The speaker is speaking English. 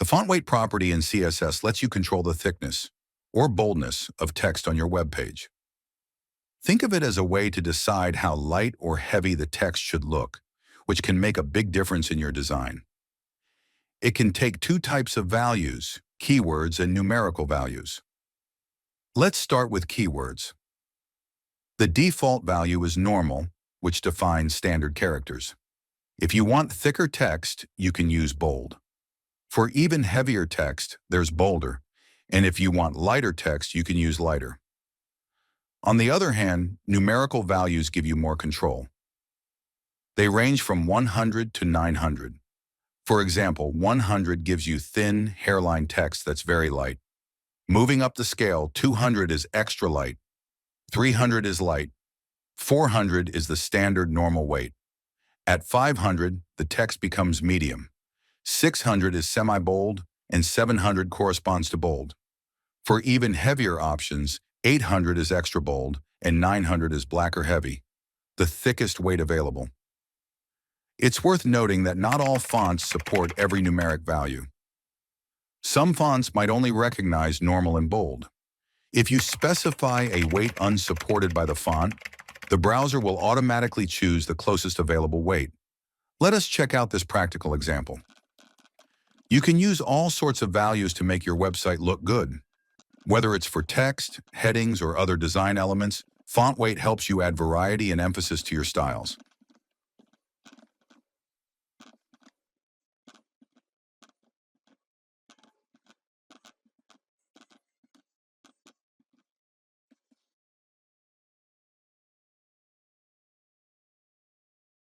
The font weight property in CSS lets you control the thickness or boldness of text on your web page. Think of it as a way to decide how light or heavy the text should look, which can make a big difference in your design. It can take two types of values, keywords and numerical values. Let's start with keywords. The default value is normal, which defines standard characters. If you want thicker text, you can use bold. For even heavier text, there's bolder, and if you want lighter text, you can use lighter. On the other hand, numerical values give you more control. They range from 100 to 900. For example, 100 gives you thin, hairline text that's very light. Moving up the scale, 200 is extra light, 300 is light, 400 is the standard normal weight. At 500, the text becomes medium. 600 is semi-bold, and 700 corresponds to bold. For even heavier options, 800 is extra bold, and 900 is black or heavy, the thickest weight available. It's worth noting that not all fonts support every numeric value. Some fonts might only recognize normal and bold. If you specify a weight unsupported by the font, the browser will automatically choose the closest available weight. Let us check out this practical example. You can use all sorts of values to make your website look good. Whether it's for text, headings, or other design elements, font weight helps you add variety and emphasis to your styles.